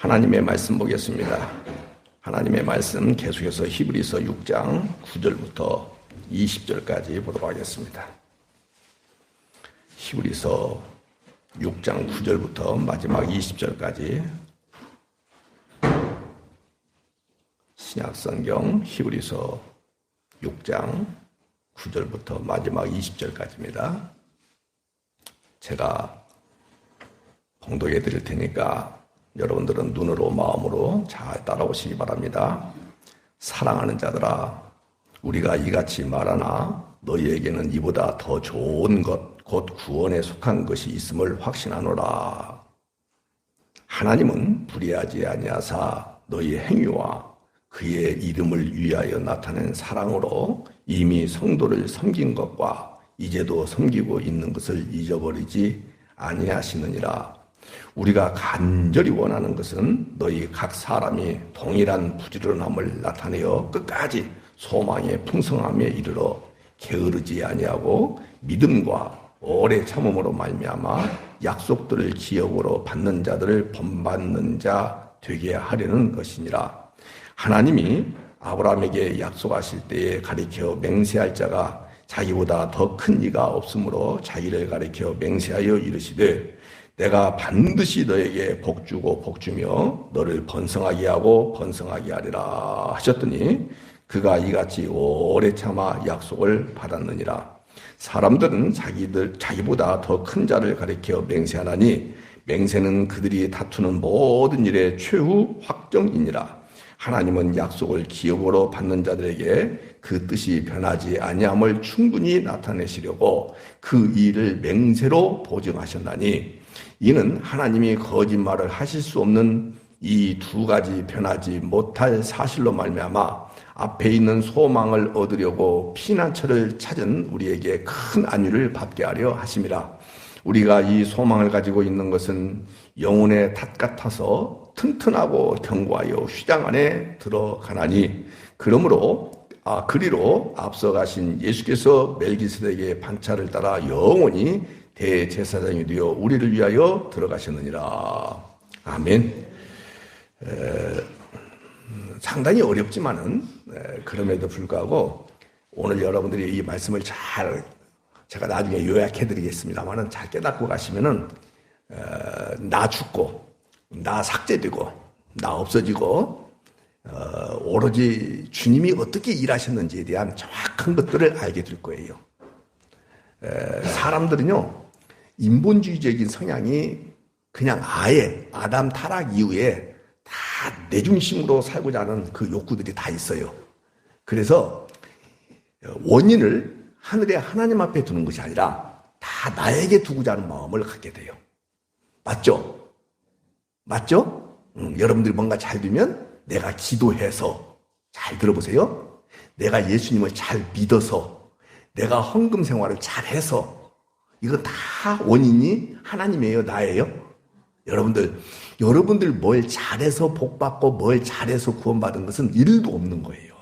하나님의 말씀 보겠습니다. 하나님의 말씀 계속해서 히브리서 6장 9절부터 20절까지 보도록 하겠습니다. 히브리서 6장 9절부터 마지막 20절까지 신약성경 히브리서 6장 9절부터 마지막 20절까지입니다. 제가 봉독해 드릴 테니까 여러분들은 눈으로 마음으로 잘 따라오시기 바랍니다. 사랑하는 자들아, 우리가 이같이 말하나 너희에게는 이보다 더 좋은 것 곧 구원에 속한 것이 있음을 확신하노라. 하나님은 불의하지 아니하사 너희 행위와 그의 이름을 위하여 나타낸 사랑으로 이미 성도를 섬긴 것과 이제도 섬기고 있는 것을 잊어버리지 아니하시느니라. 우리가 간절히 원하는 것은 너희 각 사람이 동일한 부지런함을 나타내어 끝까지 소망의 풍성함에 이르러 게으르지 아니하고 믿음과 오래 참음으로 말미암아 약속들을 기업으로 받는 자들을 본받는 자 되게 하려는 것이니라. 하나님이 아브라함에게 약속하실 때에 가리켜 맹세할 자가 자기보다 더 큰 이가 없으므로 자기를 가리켜 맹세하여 이르시되 내가 반드시 너에게 복주고 복주며 너를 번성하게 하고 번성하게 하리라 하셨더니 그가 이같이 오래 참아 약속을 받았느니라. 사람들은 자기보다 더 큰 자를 가리켜 맹세하나니 맹세는 그들이 다투는 모든 일의 최후 확정이니라. 하나님은 약속을 기업으로 받는 자들에게 그 뜻이 변하지 아니함을 충분히 나타내시려고 그 일을 맹세로 보증하셨나니 이는 하나님이 거짓말을 하실 수 없는 이 두 가지 변하지 못할 사실로 말미암아 앞에 있는 소망을 얻으려고 피난처를 찾은 우리에게 큰 안위를 받게 하려 하심이라. 우리가 이 소망을 가지고 있는 것은 영혼의 탓 같아서 튼튼하고 견고하여 휘장 안에 들어가나니 그러므로 그리로 앞서 가신 예수께서 멜기세덱의 반차를 따라 영원히 대제사장이 되어 우리를 위하여 들어가셨느니라. 아멘. 상당히 어렵지만은 그럼에도 불구하고 오늘 여러분들이 이 말씀을 제가 나중에 요약해 드리겠습니다만은 잘 깨닫고 가시면은 나 죽고 나 삭제되고 나 없어지고 오로지 주님이 어떻게 일하셨는지에 대한 정확한 것들을 알게 될 거예요. 사람들은요 인본주의적인 성향이 그냥 아예 아담 타락 이후에 다 내 중심으로 살고자 하는 그 욕구들이 다 있어요. 그래서 원인을 하늘의 하나님 앞에 두는 것이 아니라 다 나에게 두고자 하는 마음을 갖게 돼요. 맞죠? 맞죠? 여러분들이 뭔가 잘 되면 내가 기도해서, 잘 들어보세요. 내가 예수님을 잘 믿어서, 내가 헌금 생활을 잘해서, 이건 다 원인이 하나님이에요, 나예요? 여러분들 뭘 잘해서 복받고 뭘 잘해서 구원받은 것은 일도 없는 거예요.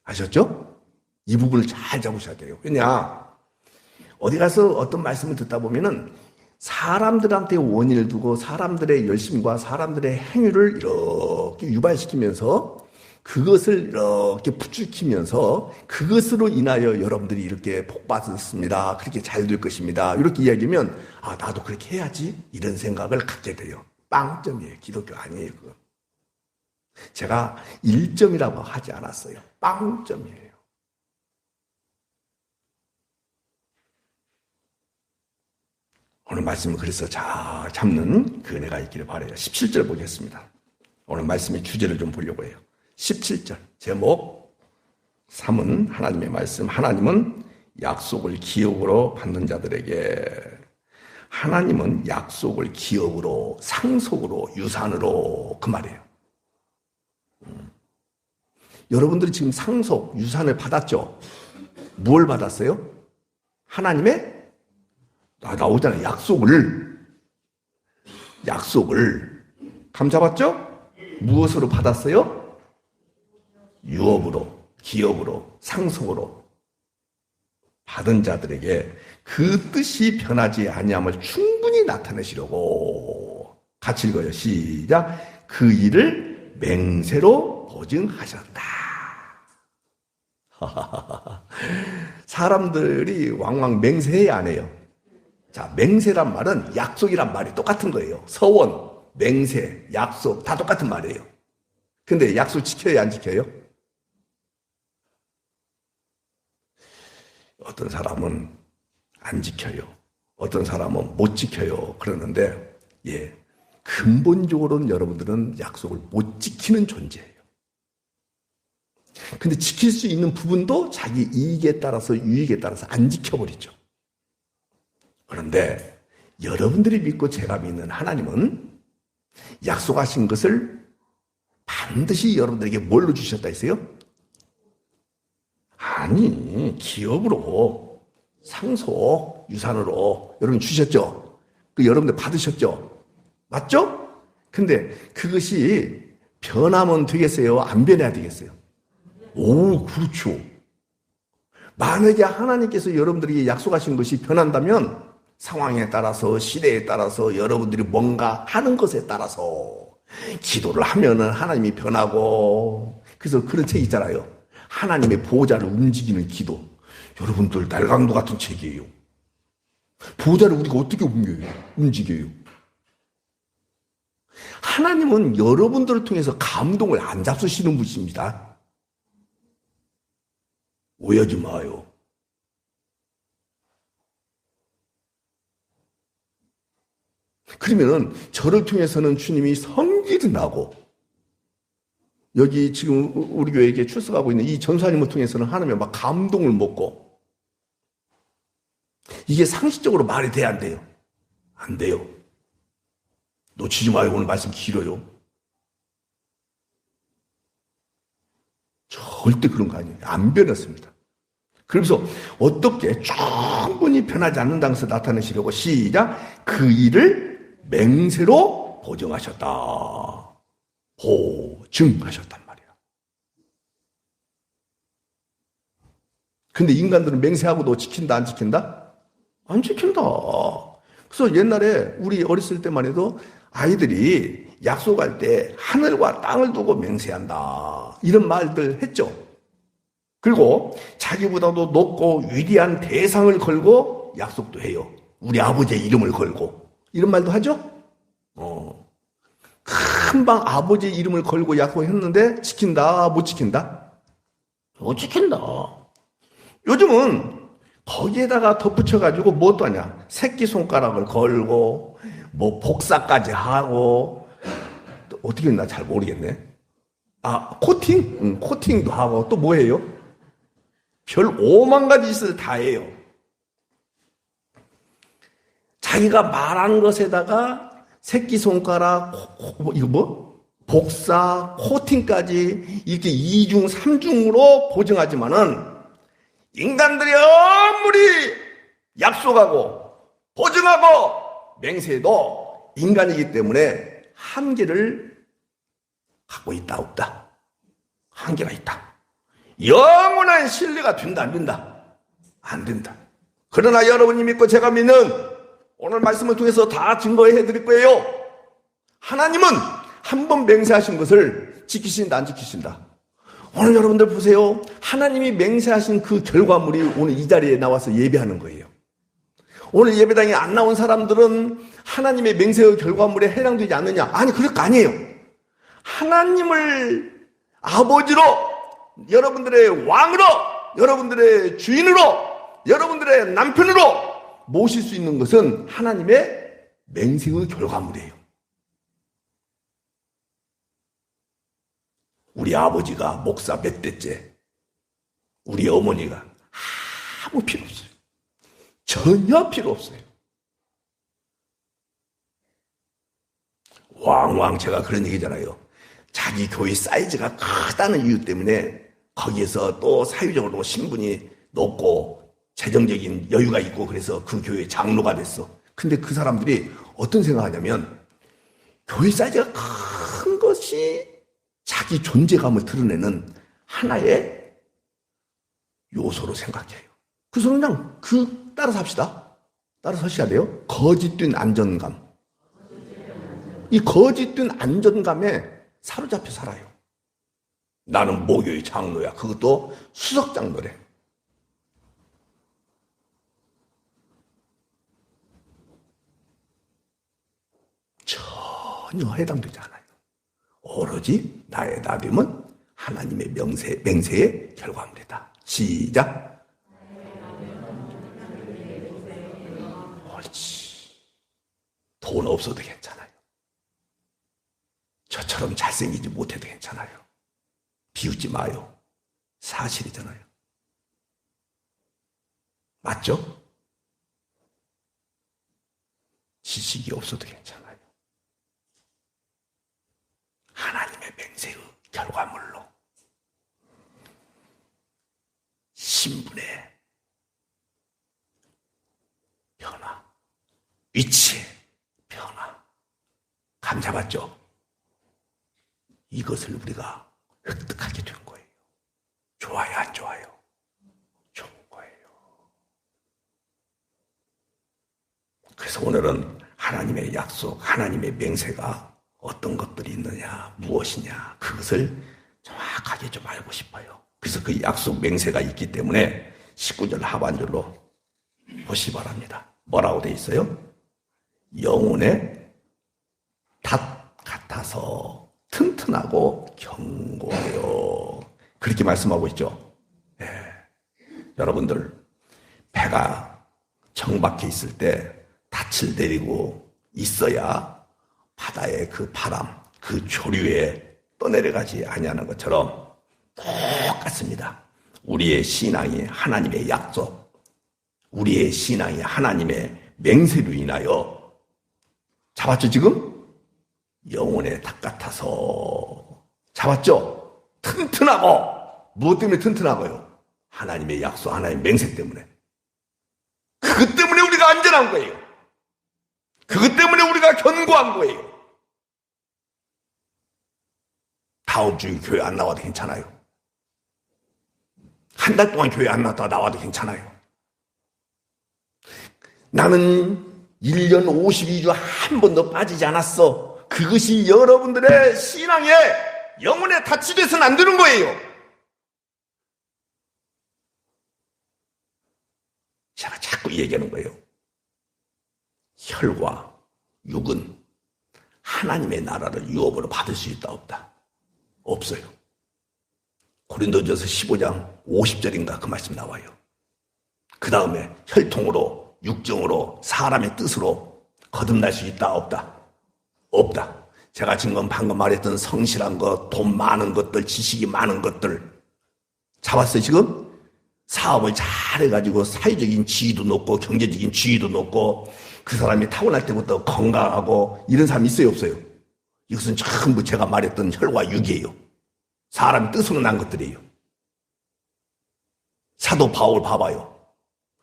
아셨죠? 이 부분을 잘 잡으셔야 돼요. 왜냐? 어디 가서 어떤 말씀을 듣다 보면은 사람들한테 원인을 두고 사람들의 열심과 사람들의 행위를 이렇게 유발시키면서 그것을 이렇게 부추기면서 그것으로 인하여 여러분들이 이렇게 복받았습니다. 그렇게 잘 될 것입니다. 이렇게 이야기하면 나도 그렇게 해야지 이런 생각을 갖게 돼요. 빵점이에요. 기독교 아니에요. 그거. 제가 1점이라고 하지 않았어요. 빵점이에요. 오늘 말씀을 그래서 잘 잡는 그 은혜가 있기를 바라요. 17절 보겠습니다. 오늘 말씀의 주제를 좀 보려고 해요. 17절 제목 3은 하나님의 말씀. 하나님은 약속을 기업으로 받는 자들에게, 하나님은 약속을 기업으로, 상속으로, 유산으로, 그 말이에요. 여러분들이 지금 상속, 유산을 받았죠? 뭘 받았어요? 하나님의 나오잖아요. 약속을 감잡았죠? 무엇으로 받았어요? 유업으로, 기업으로, 상속으로 받은 자들에게 그 뜻이 변하지 아니함을 충분히 나타내시려고 같이 읽어요. 시작. 그 일을 맹세로 보증하셨다. 사람들이 왕왕 맹세해야 안 해요. 자, 맹세란 말은 약속이란 말이 똑같은 거예요. 서원, 맹세, 약속 다 똑같은 말이에요. 근데 약속 지켜야 안 지켜요? 어떤 사람은 안 지켜요. 어떤 사람은 못 지켜요. 그러는데 근본적으로는 여러분들은 약속을 못 지키는 존재예요. 근데 지킬 수 있는 부분도 자기 이익에 따라서 유익에 따라서 안 지켜버리죠. 그런데 여러분들이 믿고 제가 믿는 하나님은 약속하신 것을 반드시 여러분들에게 뭘로 주셨다 했어요? 아니, 기업으로, 상속, 유산으로 여러분 주셨죠? 그 여러분들 받으셨죠? 맞죠? 근데 그것이 변하면 되겠어요? 안 변해야 되겠어요? 오, 그렇죠. 만약에 하나님께서 여러분들에게 약속하신 것이 변한다면 상황에 따라서 시대에 따라서 여러분들이 뭔가 하는 것에 따라서 기도를 하면은 하나님이 변하고 그래서 그런 책 있잖아요. 하나님의 보호자를 움직이는 기도. 여러분들 날강도 같은 책이에요. 보호자를 우리가 어떻게 움직여요? 하나님은 여러분들을 통해서 감동을 안 잡수시는 분이십니다. 오해하지 마요. 그러면은 저를 통해서는 주님이 성기를 나고 여기 지금 우리 교회에 출석하고 있는 이 전사님을 통해서는 하나님의 막 감동을 먹고 이게 상식적으로 말이 돼야 안 돼요? 안 돼요. 놓치지 마요. 오늘 말씀 길어요. 절대 그런 거 아니에요. 안 변했습니다. 그래서 어떻게 충분히 변하지 않는다는 것을 나타내시려고 시작. 그 일을 맹세로 보증하셨다. 보증하셨단 말이야. 근데 인간들은 맹세하고도 지킨다 안 지킨다? 안 지킨다. 그래서 옛날에 우리 어렸을 때만 해도 아이들이 약속할 때 하늘과 땅을 두고 맹세한다. 이런 말들 했죠. 그리고 자기보다도 높고 위대한 대상을 걸고 약속도 해요. 우리 아버지의 이름을 걸고. 이런 말도 하죠? 금방 아버지의 이름을 걸고 약속했는데 지킨다, 못 지킨다? 못 지킨다. 요즘은 거기에다가 덧붙여가지고 뭐 또 하냐? 새끼손가락을 걸고, 뭐 복사까지 하고, 또 어떻게 했나 잘 모르겠네. 아, 코팅? 코팅도 하고, 또 뭐 해요? 별 5만 가지 짓을 다 해요. 자기가 말한 것에다가 새끼손가락, 이거 뭐? 복사, 코팅까지 이렇게 2중, 3중으로 보증하지만은 인간들이 아무리 약속하고 보증하고 맹세해도 인간이기 때문에 한계를 갖고 있다, 없다? 한계가 있다. 영원한 신뢰가 된다, 안 된다? 안 된다. 그러나 여러분이 믿고 제가 믿는 오늘 말씀을 통해서 다 증거해 드릴 거예요. 하나님은 한 번 맹세하신 것을 지키신다, 안 지키신다? 오늘 여러분들 보세요. 하나님이 맹세하신 그 결과물이 오늘 이 자리에 나와서 예배하는 거예요. 오늘 예배당에 안 나온 사람들은 하나님의 맹세의 결과물에 해당되지 않느냐? 아니, 그럴 거 아니에요. 하나님을 아버지로, 여러분들의 왕으로, 여러분들의 주인으로, 여러분들의 남편으로 모실 수 있는 것은 하나님의 맹세의 결과물이에요. 우리 아버지가 목사 몇 대째, 우리 어머니가 아무 필요 없어요. 전혀 필요 없어요. 왕왕 제가 그런 얘기잖아요. 자기 교회 사이즈가 크다는 이유 때문에 거기에서 또 사회적으로 신분이 높고 재정적인 여유가 있고 그래서 그 교회 장로가 됐어. 근데 그 사람들이 어떤 생각하냐면 교회 사이즈가 큰 것이 자기 존재감을 드러내는 하나의 요소로 생각해요. 그래서 그냥 따라 삽시다. 따라 서셔야 돼요. 거짓된 안정감. 이 거짓된 안전감에 사로잡혀 살아요. 나는 모교의 장로야. 그것도 수석 장로래. 전혀 해당되지 않아요. 오로지 나의 나됨은 하나님의 맹세의 결과물이다. 시작. 옳지. 돈 없어도 괜찮아요. 저처럼 잘생기지 못해도 괜찮아요. 비웃지 마요. 사실이잖아요. 맞죠? 지식이 없어도 괜찮아요. 하나님의 맹세의 결과물로 신분의 변화, 위치의 변화, 감 잡았죠? 이것을 우리가 획득하게 된 거예요. 좋아요, 안 좋아요? 좋은 거예요. 그래서 오늘은 하나님의 약속, 하나님의 맹세가 어떤 것들이 있느냐, 무엇이냐, 그것을 정확하게 좀 알고 싶어요. 그래서 그 약속 맹세가 있기 때문에 19절 하반절로 보시기 바랍니다. 뭐라고 돼 있어요? 영혼의 닷 같아서 튼튼하고 견고해요. 그렇게 말씀하고 있죠. 네. 여러분들 배가 정박해 있을 때 닻을 내리고 있어야 바다의 그 바람, 그 조류에 떠내려가지 아니하는 것처럼 똑같습니다. 우리의 신앙이 하나님의 약속, 우리의 신앙이 하나님의 맹세로 인하여 잡았죠 지금? 영혼의 닭 같아서 잡았죠? 튼튼하고. 무엇 때문에 튼튼하고요? 하나님의 약속, 하나님의 맹세 때문에. 그것 때문에 우리가 안전한 거예요. 그것 때문에 우리가 견고한 거예요. 다음 주에 교회 안 나와도 괜찮아요. 한 달 동안 교회 안 나와도 괜찮아요. 나는 1년 52주 한 번도 빠지지 않았어. 그것이 여러분들의 신앙에 영혼에 닻이 돼서는 안 되는 거예요. 제가 자꾸 얘기하는 거예요. 혈과 육은 하나님의 나라를 유업으로 받을 수 있다 없다? 없어요. 고린도전서 15장 50절인가 그 말씀 나와요. 그 다음에 혈통으로, 육정으로, 사람의 뜻으로 거듭날 수 있다 없다? 없다. 제가 지금 방금 말했던 성실한 것, 돈 많은 것들, 지식이 많은 것들 잡았어요 지금? 사업을 잘해가지고 사회적인 지위도 높고 경제적인 지위도 높고 그 사람이 타고날 때부터 건강하고 이런 사람이 있어요 없어요? 이것은 전부 제가 말했던 혈과 육이에요. 사람이 뜻으로 난 것들이에요. 사도 바울 봐봐요.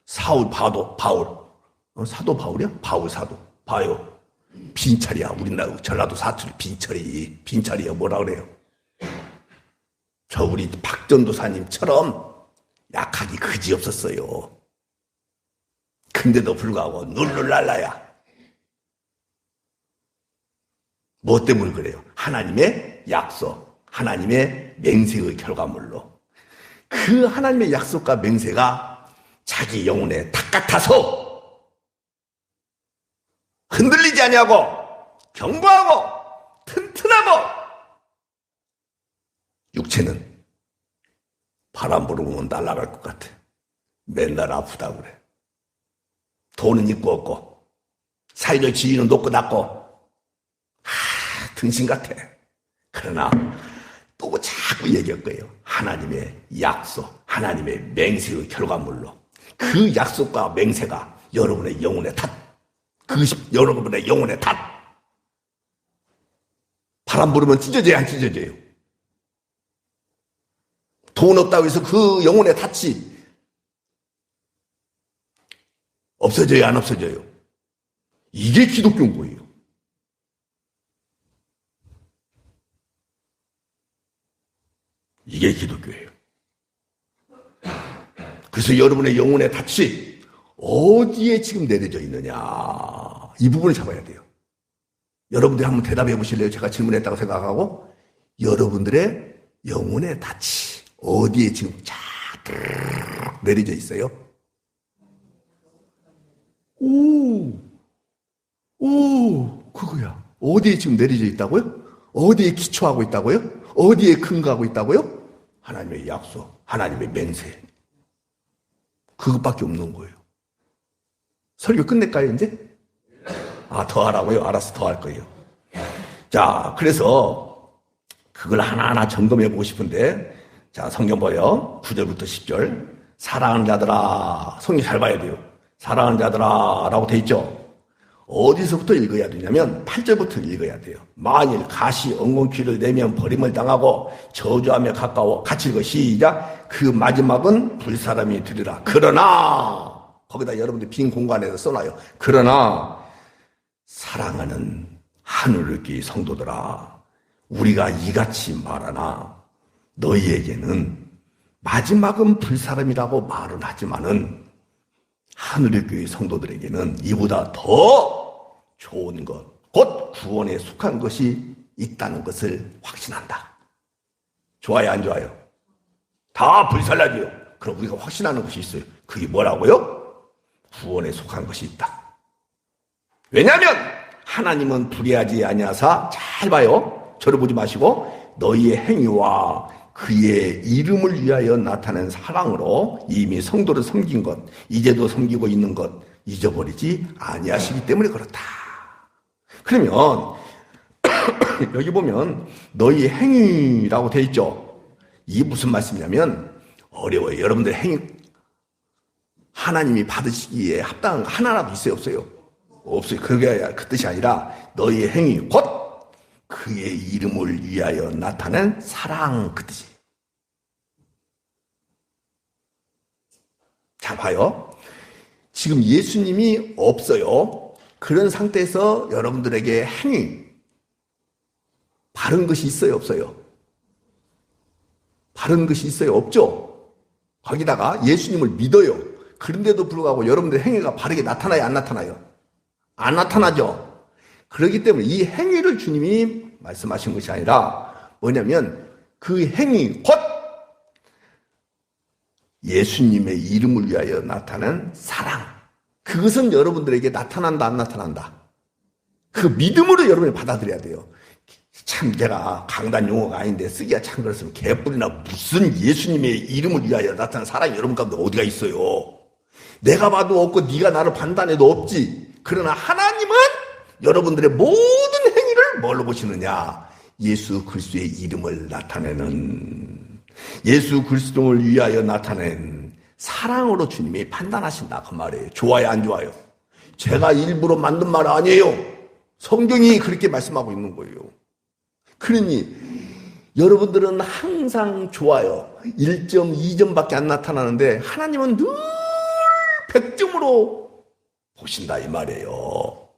사울 바울. 사도 바울이야? 바울 사도. 봐요. 빈찰이야. 우리나라 전라도 사투리 빈찰이야. 뭐라 그래요? 저 우리 박전도사님처럼 약하기 그지 없었어요. 근데도 불구하고 룰루랄라야. 뭐 때문에 그래요? 하나님의 약속, 하나님의 맹세의 결과물로. 그 하나님의 약속과 맹세가 자기 영혼의 닭 같아서 흔들리지 아니하고 견고하고 튼튼하고. 육체는 바람 불으면 날아갈 것 같아. 맨날 아프다고 그래. 돈은 있고 없고 사회적 지위는 높고 낮고 등신 같아. 그러나 또 자꾸 얘기할 거예요. 하나님의 약속, 하나님의 맹세의 결과물로. 그 약속과 맹세가 여러분의 영혼의 탓. 그것이 여러분의 영혼의 탓. 바람 불으면 찢어져야 안 찢어져요? 돈 없다고 해서 그 영혼의 탓이 없어져요, 안 없어져요? 이게 기독교인 거예요. 이게 기독교예요. 그래서 여러분의 영혼의 탓이 어디에 지금 내려져 있느냐, 이 부분을 잡아야 돼요. 여러분들이 한번 대답해 보실래요? 제가 질문했다고 생각하고. 여러분들의 영혼의 닻이 어디에 지금 쫙 내려져 있어요? 그거야. 어디에 지금 내려져 있다고요? 어디에 기초하고 있다고요? 어디에 근거하고 있다고요? 하나님의 약속, 하나님의 맹세. 그것밖에 없는 거예요. 설교 끝낼까요, 이제? 더 하라고요? 알았어, 더 할 거예요. 자, 그래서 그걸 하나하나 점검해 보고 싶은데, 자, 성경 봐요. 9절부터 10절. 사랑하는 자들아, 성경 잘 봐야 돼요. 사랑하는 자들아 라고 돼 있죠. 어디서부터 읽어야 되냐면 8절부터 읽어야 돼요. 만일 가시 엉겅퀴를 내면 버림을 당하고 저주하며 가까워. 같이 읽어. 시작. 그 마지막은 불사람이 되리라. 그러나, 거기다 여러분들 빈 공간에서 써놔요. 그러나 사랑하는 하늘을 끼 성도들아, 우리가 이같이 말하나 너희에게는 마지막은 불사람이라고 말은 하지만은 하늘의 교회 성도들에게는 이보다 더 좋은 것, 곧 구원에 속한 것이 있다는 것을 확신한다. 좋아요, 안 좋아요? 다 불살라져요. 그럼 우리가 확신하는 것이 있어요. 그게 뭐라고요? 구원에 속한 것이 있다. 왜냐하면 하나님은 불의하지 아니하사, 잘 봐요. 저를 보지 마시고, 너희의 행위와 그의 이름을 위하여 나타낸 사랑으로 이미 성도를 섬긴 것, 이제도 섬기고 있는 것 잊어버리지 아니하시기 때문에 그렇다. 그러면 여기 보면 너희 행위라고 돼 있죠. 이게 무슨 말씀이냐면 어려워요. 여러분들 행위, 하나님이 받으시기에 합당한 거 하나라도 있어요, 없어요? 없어요. 그게 그 뜻이 아니라 너희의 행위, 곧 그의 이름을 위하여 나타낸 사랑, 그 뜻이에요. 자, 봐요. 지금 예수님이 없어요. 그런 상태에서 여러분들에게 행위, 바른 것이 있어요, 없어요? 바른 것이 있어요, 없죠? 거기다가 예수님을 믿어요. 그런데도 불구하고 여러분들의 행위가 바르게 나타나요, 안 나타나요? 안 나타나죠? 그렇기 때문에 이 행위를 주님이 말씀하신 것이 아니라 뭐냐면 그 행위, 곧 예수님의 이름을 위하여 나타난 사랑. 그것은 여러분들에게 나타난다, 안 나타난다? 그 믿음으로 여러분이 받아들여야 돼요. 참 제가 강단 용어가 아닌데 쓰기가 참 그렇습니다. 개뿔이나 무슨 예수님의 이름을 위하여 나타난 사랑이 여러분 가운데 어디가 있어요? 내가 봐도 없고 네가 나를 판단해도 없지. 그러나 하나님은 여러분들의 모든 행위를 뭘로 보시느냐? 예수 그리스도의 이름을 나타내는, 예수 그리스도를 위하여 나타낸 사랑으로 주님이 판단하신다, 그 말이에요. 좋아요, 안 좋아요? 제가 일부러 만든 말 아니에요. 성경이 그렇게 말씀하고 있는 거예요. 그러니 여러분들은 항상 좋아요. 1점, 2점밖에 안 나타나는데 하나님은 늘 100점으로 보신다, 이 말이에요.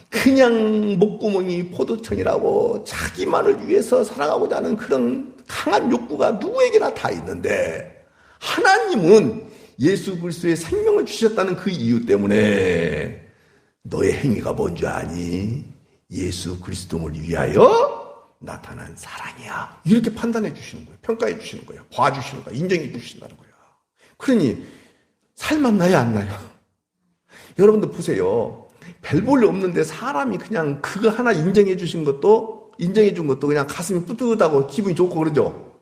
그냥 목구멍이 포도청이라고 자기만을 위해서 살아가고자 하는 그런 강한 욕구가 누구에게나 다 있는데, 하나님은 예수 그리스도의 생명을 주셨다는 그 이유 때문에 너의 행위가 뭔지 아니? 예수 그리스도를 위하여 나타난 사랑이야. 이렇게 판단해 주시는 거예요. 평가해 주시는 거예요. 봐주시는 거예요. 인정해 주신다는 거예요. 그러니 살맛 나요, 안 나요? 여러분들 보세요. 별 볼 일 없는데 사람이 그냥 그거 하나 인정해 주신 것도, 인정해 준 것도 그냥 가슴이 뿌듯하고 기분이 좋고 그러죠?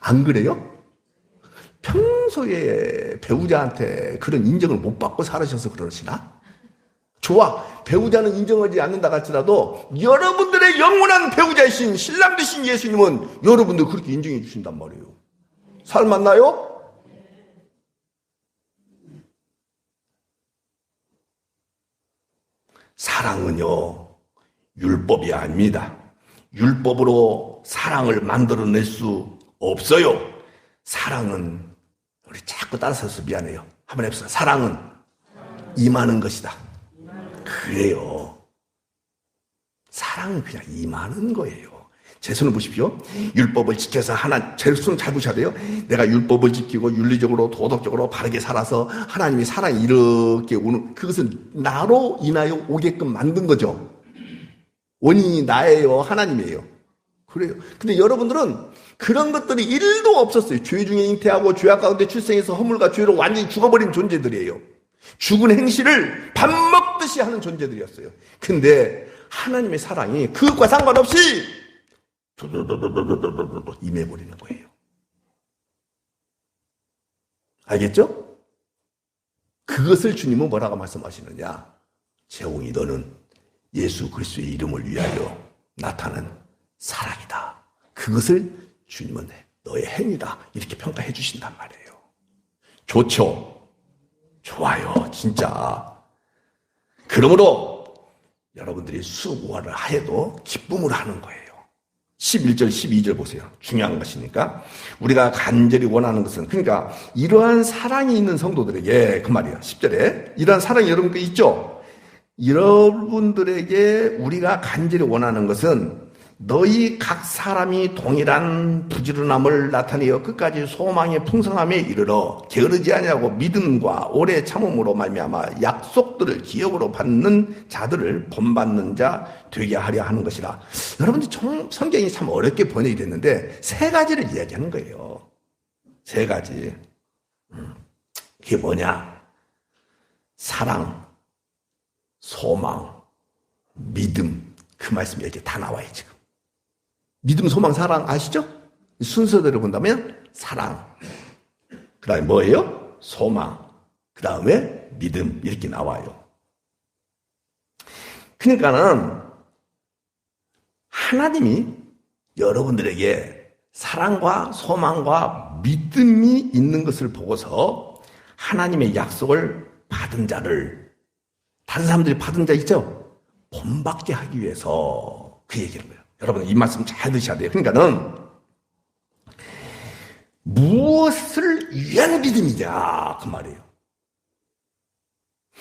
안 그래요? 평소에 배우자한테 그런 인정을 못 받고 살으셔서 그러시나? 좋아. 배우자는 인정하지 않는다 할지라도 여러분들의 영원한 배우자이신 신랑 되신 예수님은 여러분들 그렇게 인정해 주신단 말이에요. 살맛 나요? 사랑은요, 율법이 아닙니다. 율법으로 사랑을 만들어낼 수 없어요. 사랑은, 우리 자꾸 따라서서 미안해요. 한번 해봅시다. 사랑은 임하는 것이다. 그래요. 사랑은 그냥 임하는 거예요. 제 손을 보십시오. 율법을 지켜서 제 손을 잘 보셔야 돼요. 내가 율법을 지키고 윤리적으로 도덕적으로 바르게 살아서 하나님의 사랑이 이렇게 오는, 그것은 나로 인하여 오게끔 만든 거죠. 원인이 나예요, 하나님이에요. 그래요. 근데 여러분들은 그런 것들이 1도 없었어요. 죄 중에 잉태하고 죄악 가운데 출생해서 허물과 죄로 완전히 죽어버린 존재들이에요. 죽은 행실을 밥 먹듯이 하는 존재들이었어요. 근데 하나님의 사랑이 그것과 상관없이 임해버리는 거예요. 알겠죠? 그것을 주님은 뭐라고 말씀하시느냐? 재홍이, 너는 예수 그리스도의 이름을 위하여 나타난 사랑이다. 그것을 주님은 너의 행위다, 이렇게 평가해 주신단 말이에요. 좋죠? 좋아요, 진짜. 그러므로 여러분들이 수고를 하여도 기쁨을 하는 거예요. 11절, 12절 보세요. 중요한 것이니까. 우리가 간절히 원하는 것은, 그러니까 이러한 사랑이 있는 성도들에게, 그 말이에요. 10절에 이러한 사랑이 여러분께 있죠? 여러분들에게 우리가 간절히 원하는 것은 너희 각 사람이 동일한 부지런함을 나타내어 끝까지 소망의 풍성함에 이르러 게으르지 아니하고 믿음과 오래 참음으로 말미암아 약속들을 기업으로 받는 자들을 본받는 자 되게 하려 하는 것이라. 여러분들 성경이 참 어렵게 번역이 됐는데 세 가지를 이야기하는 거예요. 세 가지. 그게 뭐냐? 사랑, 소망, 믿음. 그 말씀이 이렇게 다 나와요, 지금. 믿음, 소망, 사랑 아시죠? 순서대로 본다면 사랑, 그 다음에 뭐예요? 소망, 그 다음에 믿음, 이렇게 나와요. 그러니까는 하나님이 여러분들에게 사랑과 소망과 믿음이 있는 것을 보고서 하나님의 약속을 받은 자를, 다른 사람들이 받은 자 있죠? 본받게 하기 위해서 그 얘기를 해요. 여러분 이 말씀 잘 드셔야 돼요. 그러니까는 무엇을 위한 믿음이냐 그 말이에요.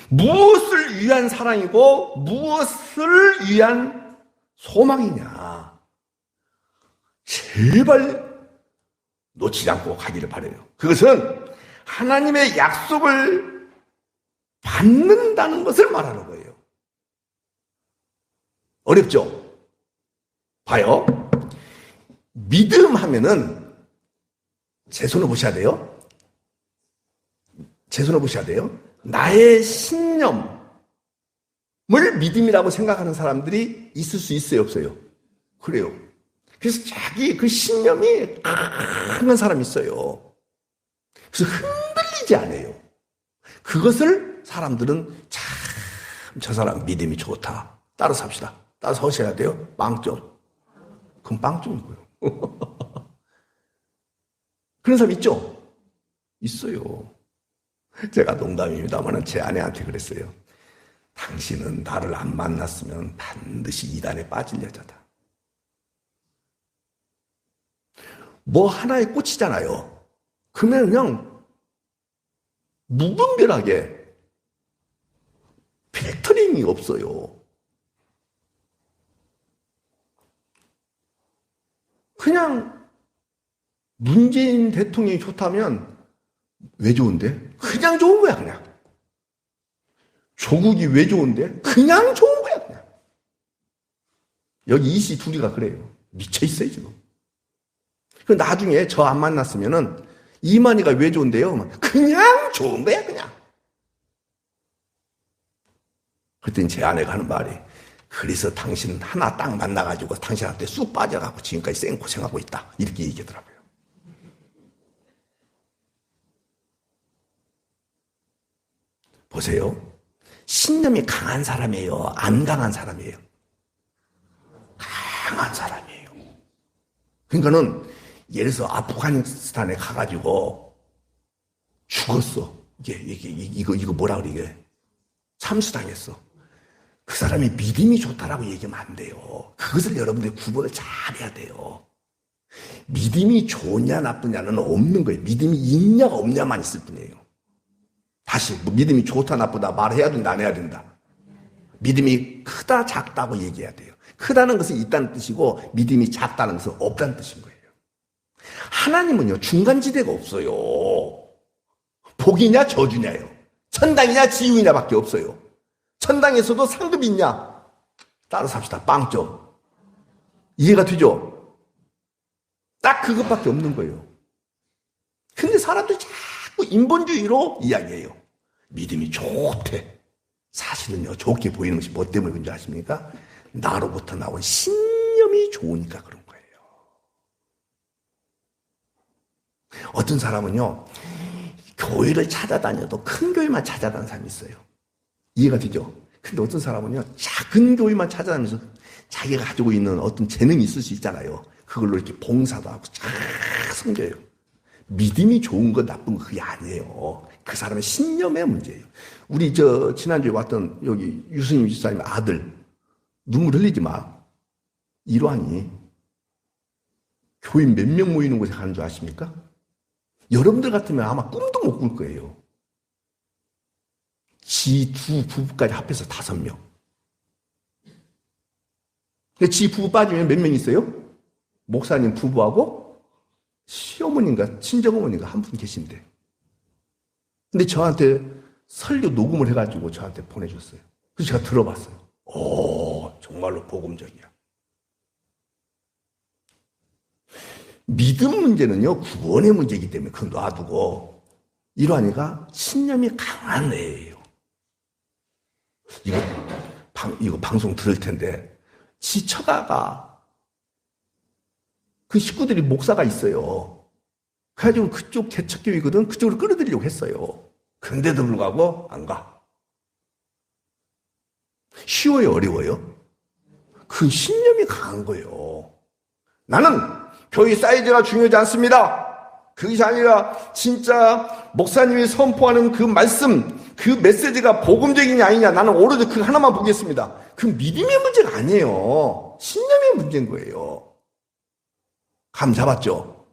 무엇을 위한 사랑이고 무엇을 위한 소망이냐. 제발 놓치지 않고 가기를 바라요. 그것은 하나님의 약속을 받는다는 것을 말하는 거예요. 어렵죠? 봐요. 믿음 하면은 제 손을 보셔야 돼요. 제 손을 보셔야 돼요. 나의 신념을 믿음이라고 생각하는 사람들이 있을 수 있어요, 없어요? 그래요. 그래서 자기 그 신념이 강한 사람이 있어요. 그래서 흔들리지 않아요. 그것을 사람들은 참 저 사람 믿음이 좋다. 따라서 합시다. 따라서 하셔야 돼요. 빵점. 그럼 빵점이고요. 그런 사람 있죠? 있어요. 제가 농담입니다만 제 아내한테 그랬어요. 당신은 나를 안 만났으면 반드시 이단에 빠질 여자다. 뭐 하나에 꽂히잖아요. 그러면 그냥 무분별하게 필터링이 없어요. 그냥 문재인 대통령이 좋다면 왜 좋은데? 그냥 좋은 거야, 그냥. 조국이 왜 좋은데? 그냥 좋은 거야, 그냥. 여기 이씨 둘이가 그래요. 미쳐있어요, 지금. 그 나중에 저 안 만났으면은 이만희가 왜 좋은데요? 그냥 좋은 거야, 그냥. 그랬더니 제 아내가 하는 말이, 그래서 당신 하나 딱 만나가지고 당신한테 쑥 빠져가고 지금까지 생고생하고 있다. 이렇게 얘기하더라고요. 보세요. 신념이 강한 사람이에요? 안 강한 사람이에요? 강한 사람이에요. 그러니까는 예를 들어서 아프가니스탄에 가가지고 죽었어. 이거 뭐라 그래, 이게. 참수당했어. 그 사람이 믿음이 좋다라고 얘기하면 안 돼요. 그것을 여러분들이 구분을 잘 해야 돼요. 믿음이 좋냐 나쁘냐는 없는 거예요. 믿음이 있냐가 없냐만 있을 뿐이에요. 다시 뭐 믿음이 좋다 나쁘다 말해야 된다 안 해야 된다. 믿음이 크다 작다고 얘기해야 돼요. 크다는 것은 있다는 뜻이고 믿음이 작다는 것은 없다는 뜻인 거예요. 하나님은요, 중간지대가 없어요. 복이냐 저주냐요. 천당이냐 지옥이냐밖에 없어요. 천당에서도 상급이 있냐? 따로 삽시다. 빵점. 이해가 되죠? 딱 그것밖에 없는 거예요. 근데 사람들이 자꾸 인본주의로 이야기해요. 믿음이 좋대. 사실은요, 좋게 보이는 것이 뭐 때문에 그런지 아십니까? 나로부터 나온 신념이 좋으니까 그런 거예요. 어떤 사람은요, 교회를 찾아다녀도 큰 교회만 찾아다니는 사람이 있어요. 이해가 되죠? 근데 어떤 사람은요, 작은 교회만 찾아다니면서 자기가 가지고 있는 어떤 재능이 있을 수 있잖아요. 그걸로 이렇게 봉사도 하고 쫙 섬겨요. 믿음이 좋은 거 나쁜 거 그게 아니에요. 그 사람의 신념의 문제예요. 우리 지난주에 왔던 여기 유승임 집사님 아들 눈물 흘리지 마. 일환이 교인 몇 명 모이는 곳에 가는 줄 아십니까? 여러분들 같으면 아마 꿈도 못 꿀 거예요. 지 두 부부까지 합해서 5명. 근데 지 부부 빠지면 몇 명 있어요? 목사님 부부하고 시어머님과 친정어머니가 한 분 계신데. 근데 저한테 설교 녹음을 해가지고 저한테 보내줬어요. 그래서 제가 들어봤어요. 정말로 복음적이야. 믿음 문제는요, 구원의 문제이기 때문에 그건 놔두고, 이러하니까 신념이 강한 애예요. 이거 방송 들을 텐데, 지 처가가, 그 식구들이 목사가 있어요. 그래가지고 그쪽 개척교회거든, 그쪽으로 끌어들이려고 했어요. 그런데도 불구하고 안 가. 쉬워요, 어려워요? 그 신념이 강한 거예요. 나는 교회 사이즈가 중요하지 않습니다. 그것이 아니라 진짜 목사님이 선포하는 그 말씀, 그 메시지가 복음적이냐 아니냐, 나는 오로지 그 하나만 보겠습니다. 그 믿음의 문제가 아니에요. 신념의 문제인 거예요. 감 잡았죠?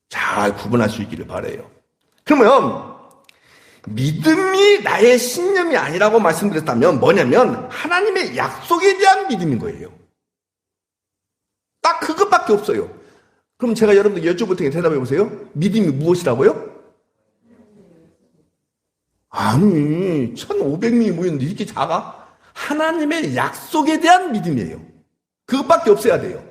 잘 구분할 수 있기를 바라요. 그러면 믿음이 나의 신념이 아니라고 말씀드렸다면 뭐냐면 하나님의 약속에 대한 믿음인 거예요. 딱 그것밖에 없어요. 그럼 제가 여러분들 여쭤볼 테니 대답해 보세요. 믿음이 무엇이라고요? 아니, 1,500명이 모였는데 이렇게 작아? 하나님의 약속에 대한 믿음이에요. 그것밖에 없어야 돼요.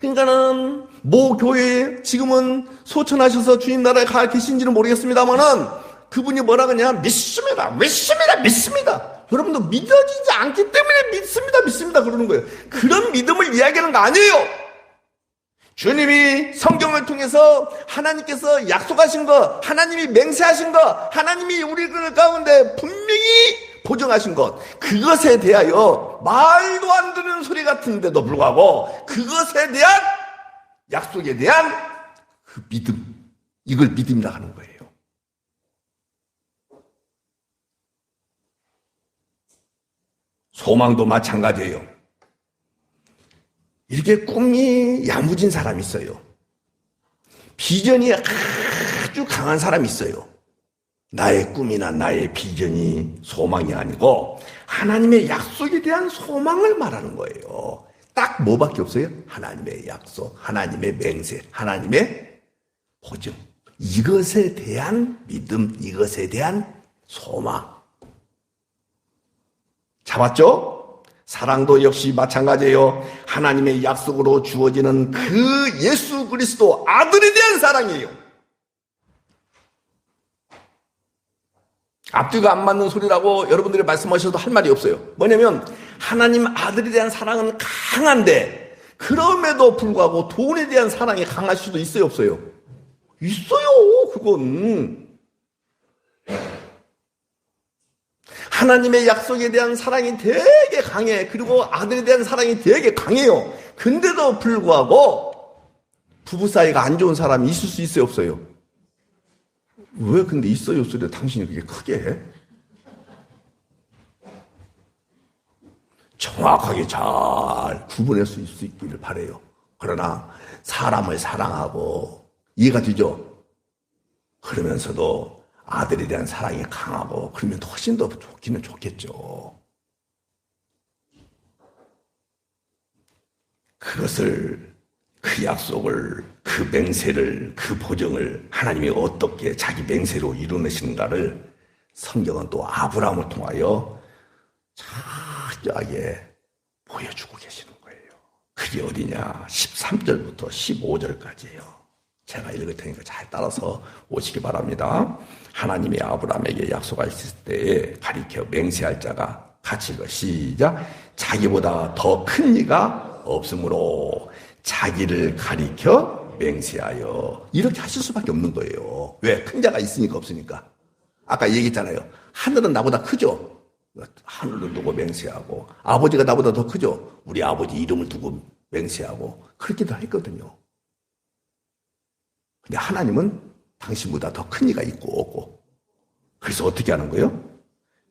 그러니까는 모 교회에 지금은 소천하셔서 주님 나라에 가 계신지는 모르겠습니다만은 그분이 뭐라 그러냐? 믿습니다. 여러분도 믿어지지 않기 때문에 믿습니다. 그러는 거예요. 그런 믿음을 이야기하는 거 아니에요. 주님이 성경을 통해서 하나님께서 약속하신 것, 하나님이 맹세하신 것, 하나님이 우리들 가운데 분명히 보정하신 것, 그것에 대하여 말도 안 되는 소리 같은데도 불구하고 그것에 대한 약속에 대한 그 믿음, 이걸 믿음이라 하는 거예요. 소망도 마찬가지예요. 이렇게 꿈이 야무진 사람이 있어요. 비전이 아주 강한 사람이 있어요. 나의 꿈이나 나의 비전이 소망이 아니고 하나님의 약속에 대한 소망을 말하는 거예요. 딱 뭐밖에 없어요? 하나님의 약속, 하나님의 맹세, 하나님의 보증. 이것에 대한 믿음, 이것에 대한 소망. 잡았죠? 사랑도 역시 마찬가지예요. 하나님의 약속으로 주어지는 그 예수 그리스도 아들에 대한 사랑이에요. 앞뒤가 안 맞는 소리라고 여러분들이 말씀하셔도 할 말이 없어요. 뭐냐면 하나님 아들에 대한 사랑은 강한데 그럼에도 불구하고 돈에 대한 사랑이 강할 수도 있어요, 없어요? 있어요, 그건. 하나님의 약속에 대한 사랑이 되게 강해. 그리고 아들에 대한 사랑이 되게 강해요. 근데도 불구하고 부부 사이가 안 좋은 사람이 있을 수 있어요, 없어요? 왜 근데 있어요, 없어요? 당신이 그렇게 크게 해? 정확하게 잘 구분할 수 있기를 바라요. 그러나 사람을 사랑하고 이해가 되죠? 그러면서도 아들에 대한 사랑이 강하고 그러면 훨씬 더 좋기는 좋겠죠. 그것을, 그 약속을, 그 맹세를, 그 보증을 하나님이 어떻게 자기 맹세로 이루내시는가를 성경은 또 아브라함을 통하여 철저하게 보여주고 계시는 거예요. 그게 어디냐? 13절부터 15절까지예요. 제가 읽을 테니까 잘 따라서 오시기 바랍니다. 하나님이 아브라함에게 약속하실 때에 가리켜 맹세할 자가 같이 읽어. 시작. 자기보다 더 큰 이가 없으므로 자기를 가리켜 맹세하여. 이렇게 하실 수밖에 없는 거예요. 왜? 큰 자가 있으니까 없으니까. 아까 얘기했잖아요. 하늘은 나보다 크죠? 하늘을 두고 맹세하고, 아버지가 나보다 더 크죠? 우리 아버지 이름을 두고 맹세하고, 그렇게도 했거든요. 근데 하나님은 당신보다 더 큰 이가 있고 없고, 그래서 어떻게 하는 거예요?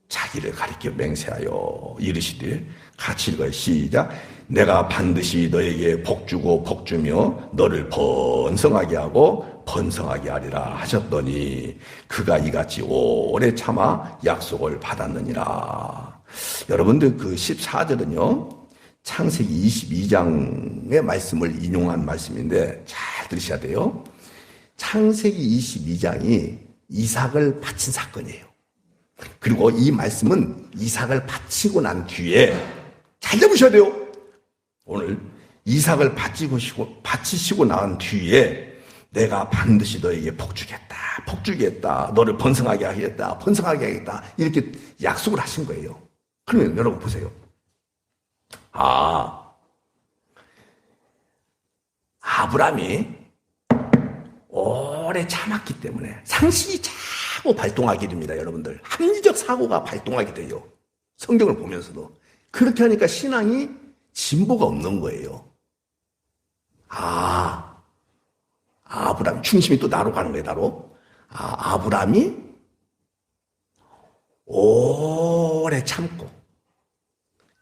자기를 가리켜 맹세하여 이르시되, 같이 읽어요. 시작. 내가 반드시 너에게 복주고 복주며 너를 번성하게 하고 번성하게 하리라 하셨더니 그가 이같이 오래 참아 약속을 받았느니라. 여러분들 그 14절은요 창세기 22장의 말씀을 인용한 말씀인데 잘 들으셔야 돼요. 창세기 22장이 이삭을 바친 사건이에요. 그리고 이 말씀은 이삭을 바치고 난 뒤에 잘 잡으셔야 돼요. 오늘 이삭을 바치시고 난 뒤에 내가 반드시 너에게 복주겠다, 복주겠다, 너를 번성하게 하겠다, 번성하게 하겠다, 이렇게 약속을 하신 거예요. 그러면 여러분 보세요. 아브라함이 오래 참았기 때문에 상식이 자꾸 발동하게 됩니다. 여러분들 합리적 사고가 발동하게 돼요. 성경을 보면서도 그렇게 하니까 신앙이 진보가 없는 거예요. 아브라함 중심이 또 나로 가는 거예요. 나로. 아브라함이 오래 참고,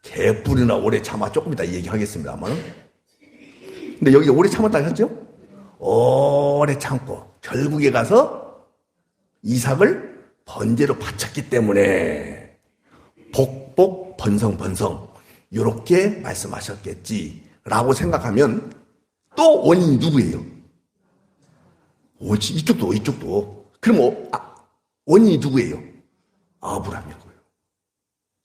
개뿔이나 오래 참아. 조금 이따 얘기하겠습니다만. 근데 여기 오래 참았다 하셨죠? 오래 참고 결국에 가서 이삭을 번제로 바쳤기 때문에 복복 번성 이렇게 말씀하셨겠지라고 생각하면 또 원인이 누구예요? 이쪽도. 그럼 원인이 누구예요? 아브라함이고요.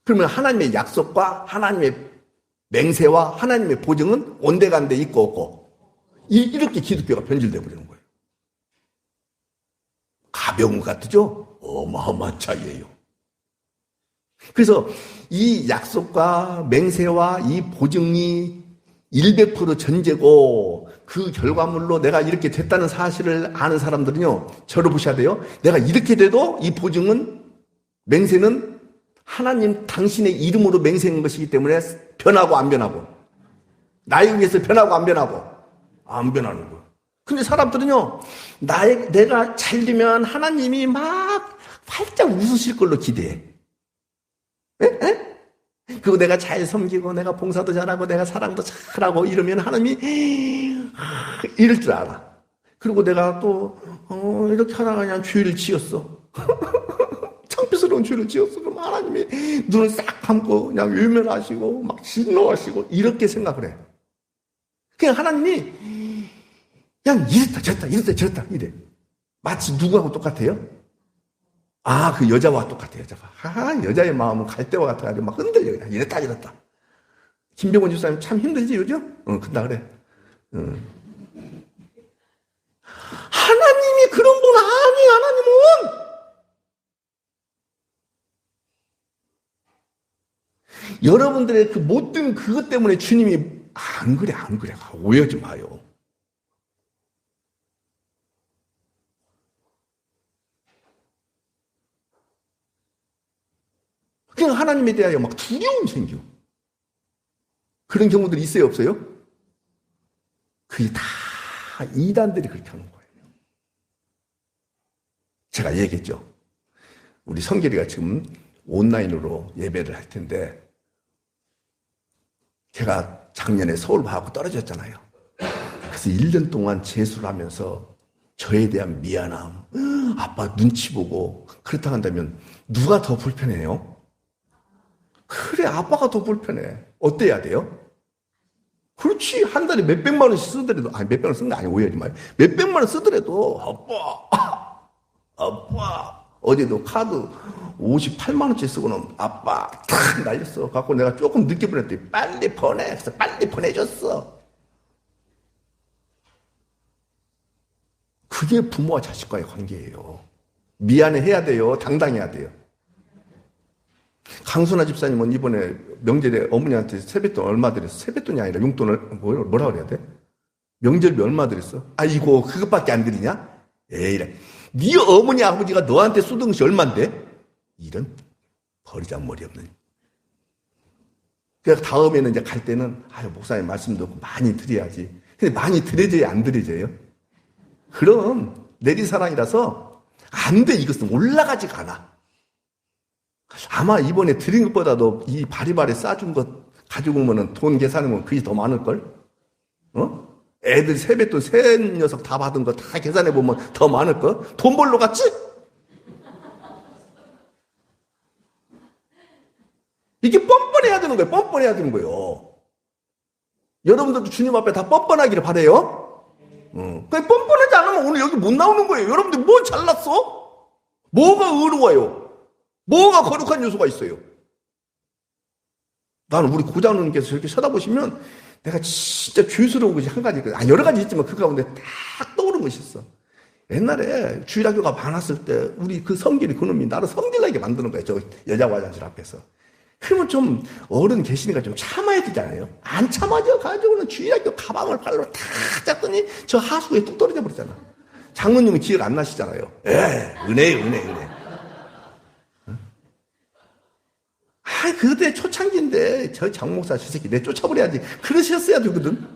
그러면 하나님의 약속과 하나님의 맹세와 하나님의 보증은 온데간데 있고 없고 이렇게 기독교가 변질되어 버리는 거예요. 가벼운 것 같죠? 어마어마한 차이예요. 그래서 이 약속과 맹세와 이 보증이 100% 전제고 그 결과물로 내가 이렇게 됐다는 사실을 아는 사람들은요, 저를 보셔야 돼요. 내가 이렇게 돼도 이 보증은, 맹세는 하나님 당신의 이름으로 맹세한 것이기 때문에 변하고 안 변하고, 나에 의해서 변하고 안 변하고, 안 변하는 거예요. 근데 사람들은요, 내가 잘 되면 하나님이 막 활짝 웃으실 걸로 기대해. 에? 그리고 내가 잘 섬기고 내가 봉사도 잘하고 내가 사랑도 잘하고 이러면 하나님이 이럴 줄 알아. 그리고 내가 또 이렇게 하다가 그냥 죄를 지었어. 창피스러운 죄를 지었어. 그럼 하나님이 눈을 싹 감고 그냥 외면하시고 막 진노하시고 이렇게 생각을 해. 그냥 하나님이 그냥 이랬다 저랬다 이래. 마치 누구하고 똑같아요? 그 여자와 똑같아요. 여자의 마음은 갈대와 같아가지고 막 흔들려. 그냥 이랬다. 김병원 집사님 참 힘들지, 요즘? 근다 그래. 하나님이 그런 분 아니, 하나님은! 여러분들의 그 못된 그것 때문에 주님이 안 그래. 오해하지 마요. 그냥 하나님에 대하여 막 두려움이 생겨. 그런 경우들이 있어요, 없어요? 그게 다 이단들이 그렇게 하는 거예요. 제가 얘기했죠. 우리 성결이가 지금 온라인으로 예배를 할 텐데, 제가 작년에 서울하고 떨어졌잖아요. 그래서 1년 동안 재수를 하면서 저에 대한 미안함, 아빠 눈치 보고 그렇다 한다면 누가 더 불편해요? 그래, 아빠가 더 불편해. 어때야 돼요? 그렇지. 한 달에 몇백만 원씩 쓰더라도, 아니, 몇백 원 쓰는 거 아니, 오해하지 마요. 몇백만 원 쓰더라도, 아빠, 어제도 카드 58만 원치 쓰고는 아빠, 탁 날렸어. 갖고 내가 조금 늦게 보냈더니 빨리 보내. 그래서 빨리 보내줬어. 그게 부모와 자식과의 관계예요. 미안해 해야 돼요. 당당해야 돼요. 강순아 집사님은 이번에 명절에 어머니한테 세뱃돈 얼마 드렸어? 세뱃돈이 아니라 용돈을 뭐라 그래야 돼? 명절비 얼마 드렸어? 아이고 그것밖에 안 드리냐? 에이래. 네 어머니 아버지가 너한테 쏟은 것이 얼만데? 이런 버리장머리 없는. 그래서 다음에는 이제 갈 때는 아유 목사님 말씀 듣고 많이 드려야지. 근데 많이 드려져야 안 드려져요? 그럼 내리사랑이라서 안 돼. 이것은 올라가지가 않아. 아마 이번에 드린 것보다도 이 바리바리 싸준 것 가지고 오면은 돈 계산하면 그게 더 많을걸? 어? 애들 세뱃돈 세 녀석 다 받은 거 다 계산해 보면 더 많을걸? 돈 벌러 갔지? 이게 뻔뻔해야 되는 거예요. 뻔뻔해야 되는 거예요. 여러분들도 주님 앞에 다 뻔뻔하기를 바래요. 그냥 뻔뻔하지 않으면 오늘 여기 못 나오는 거예요. 여러분들 뭘 잘났어? 뭐가 의로워요? 뭐가 거룩한 요소가 있어요? 나는 우리 고장님께서 저렇게 쳐다보시면 내가 진짜 죄스러운 것이 한 가지 있거든. 여러 가지 있지만 그 가운데 딱 떠오르는 것이 있어. 옛날에 주일학교가 많았을 때 우리 그 성길이 그놈이 나를 성질나게 만드는 거예요. 저 여자 화장실 앞에서. 그러면 좀 어른 계시니까 좀 참아야 되잖아요. 안 참아져 가지고는 주일학교 가방을 발로 탁 짰더니 저 하수구에 뚝 떨어져 버리잖아. 장로님은 기억 안 나시잖아요. 은혜. 그때 초창기인데 저 장목사 저 새끼 내 쫓아버려야지. 그러셨어야 되거든.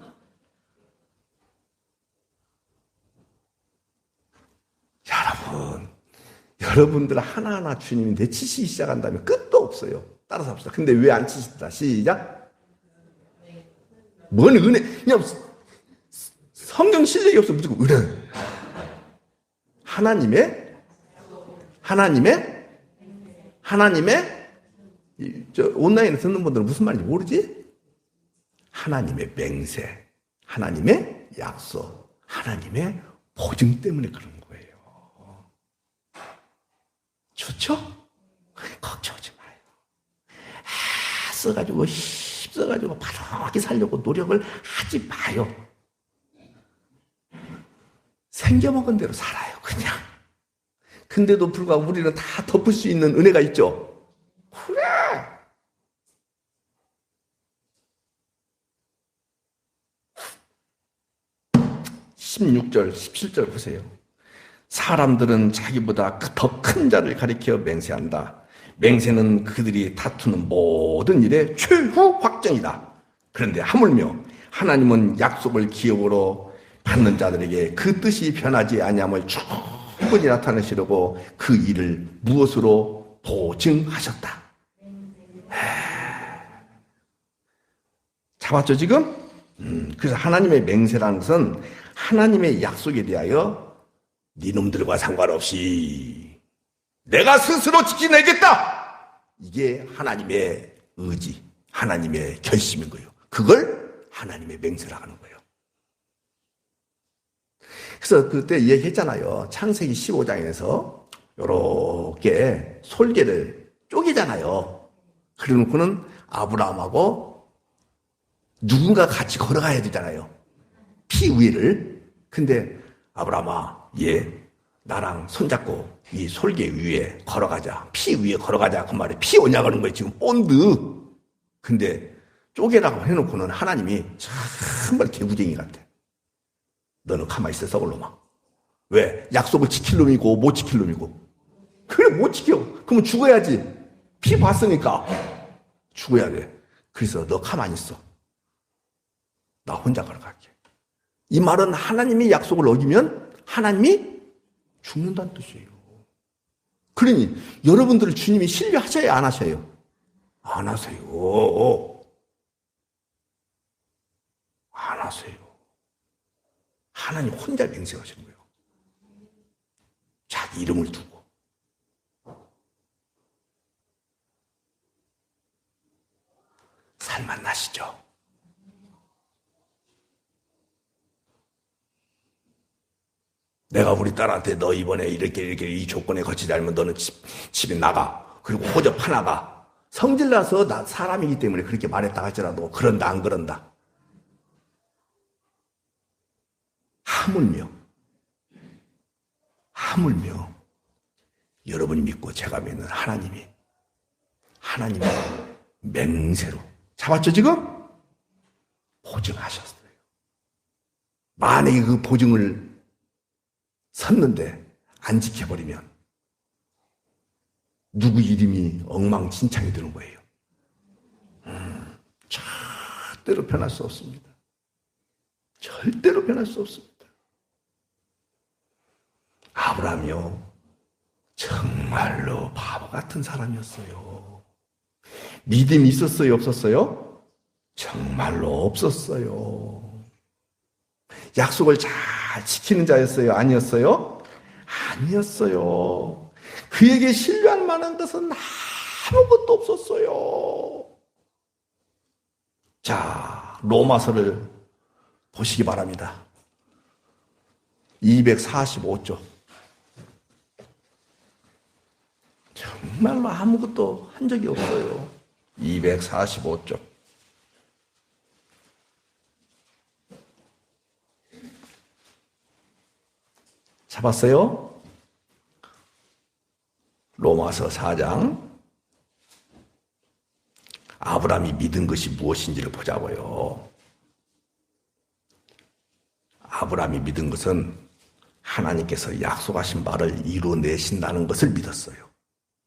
여러분들 하나하나 주님이 내치시기 시작한다면 끝도 없어요. 따라서 합시다. 근데 왜 안 치시다? 시작. 뭔 은혜? 그냥 성경 실력이 없어 무조건 은혜. 하나님의 저 온라인에 듣는 분들은 무슨 말인지 모르지? 하나님의 맹세, 하나님의 약속, 하나님의 보증 때문에 그런 거예요. 좋죠? 걱정하지 마요. 써가지고 힘써가지고 바르게 살려고 노력을 하지 마요. 생겨먹은 대로 살아요, 그냥. 근데도 불구하고 우리는 다 덮을 수 있는 은혜가 있죠. 그래. (16절) (17절) 보세요. 사람들은 자기보다 더 큰 자를 가리켜 맹세한다. 맹세는 그들이 다투는 모든 일의 최후 확정이다. 그런데 하물며 하나님은 약속을 기업으로 받는 자들에게 그 뜻이 변하지 아니함을 충분히 나타내시려고 그 일을 무엇으로 보증하셨다. 잡았죠 지금? 그래서 하나님의 맹세라는 것은 하나님의 약속에 대하여 니놈들과 상관없이 내가 스스로 지켜내겠다. 이게 하나님의 의지, 하나님의 결심인 거예요. 그걸 하나님의 맹세라고 하는 거예요. 그래서 그때 얘기했잖아요. 창세기 15장에서 이렇게 솔개를 쪼개잖아요. 그래놓고는 아브라함하고 누군가 같이 걸어가야 되잖아요. 피 위를. 근데 아브라함아, 나랑 손잡고 이 솔개 위에 걸어가자. 피 위에 걸어가자. 그 말에 피 오냐 그러는 거예요. 지금 본드. 근데 쪼개라고 해놓고는 하나님이 정말 개구쟁이 같아. 너는 가만히 있어, 썩을 놈아. 왜? 약속을 지킬 놈이고 못 지킬 놈이고. 그래, 못 지켜. 그러면 죽어야지. 피 봤으니까 죽어야 돼. 그래서 너 가만히 있어. 나 혼자 걸어갈게. 이 말은 하나님의 약속을 어기면 하나님이 죽는다는 뜻이에요. 그러니 여러분들을 주님이 신뢰하셔야 안 하셔요? 안 하세요. 안 하세요. 하나님 혼자 맹세하시는 거예요. 자기 이름을 두고. 살만 나시죠? 내가 우리 딸한테 너 이번에 이렇게 이 조건에 거치지 않으면 너는 집에 나가. 그리고 호접하나가. 성질나서 나 사람이기 때문에 그렇게 말했다 할지라도 그런다 안 그런다. 하물며 여러분이 믿고 제가 믿는 하나님이 맹세로 잡았죠 지금? 보증하셨어요. 만약에 그 보증을 섰는데 안 지켜버리면 누구 이름이 엉망진창이 되는 거예요. 절대로 변할 수 없습니다. 절대로 변할 수 없습니다. 아브라함이요, 정말로 바보 같은 사람이었어요. 믿음이 있었어요, 없었어요? 정말로 없었어요. 약속을 잘 지키는 자였어요, 아니었어요? 아니었어요. 그에게 신뢰할 만한 것은 아무것도 없었어요. 자, 로마서를 보시기 바랍니다. 245쪽. 정말로 아무것도 한 적이 없어요. 245쪽. 잡았어요? 로마서 4장. 아브라함이 믿은 것이 무엇인지를 보자고요. 아브라함이 믿은 것은 하나님께서 약속하신 바를 이루어내신다는 것을 믿었어요.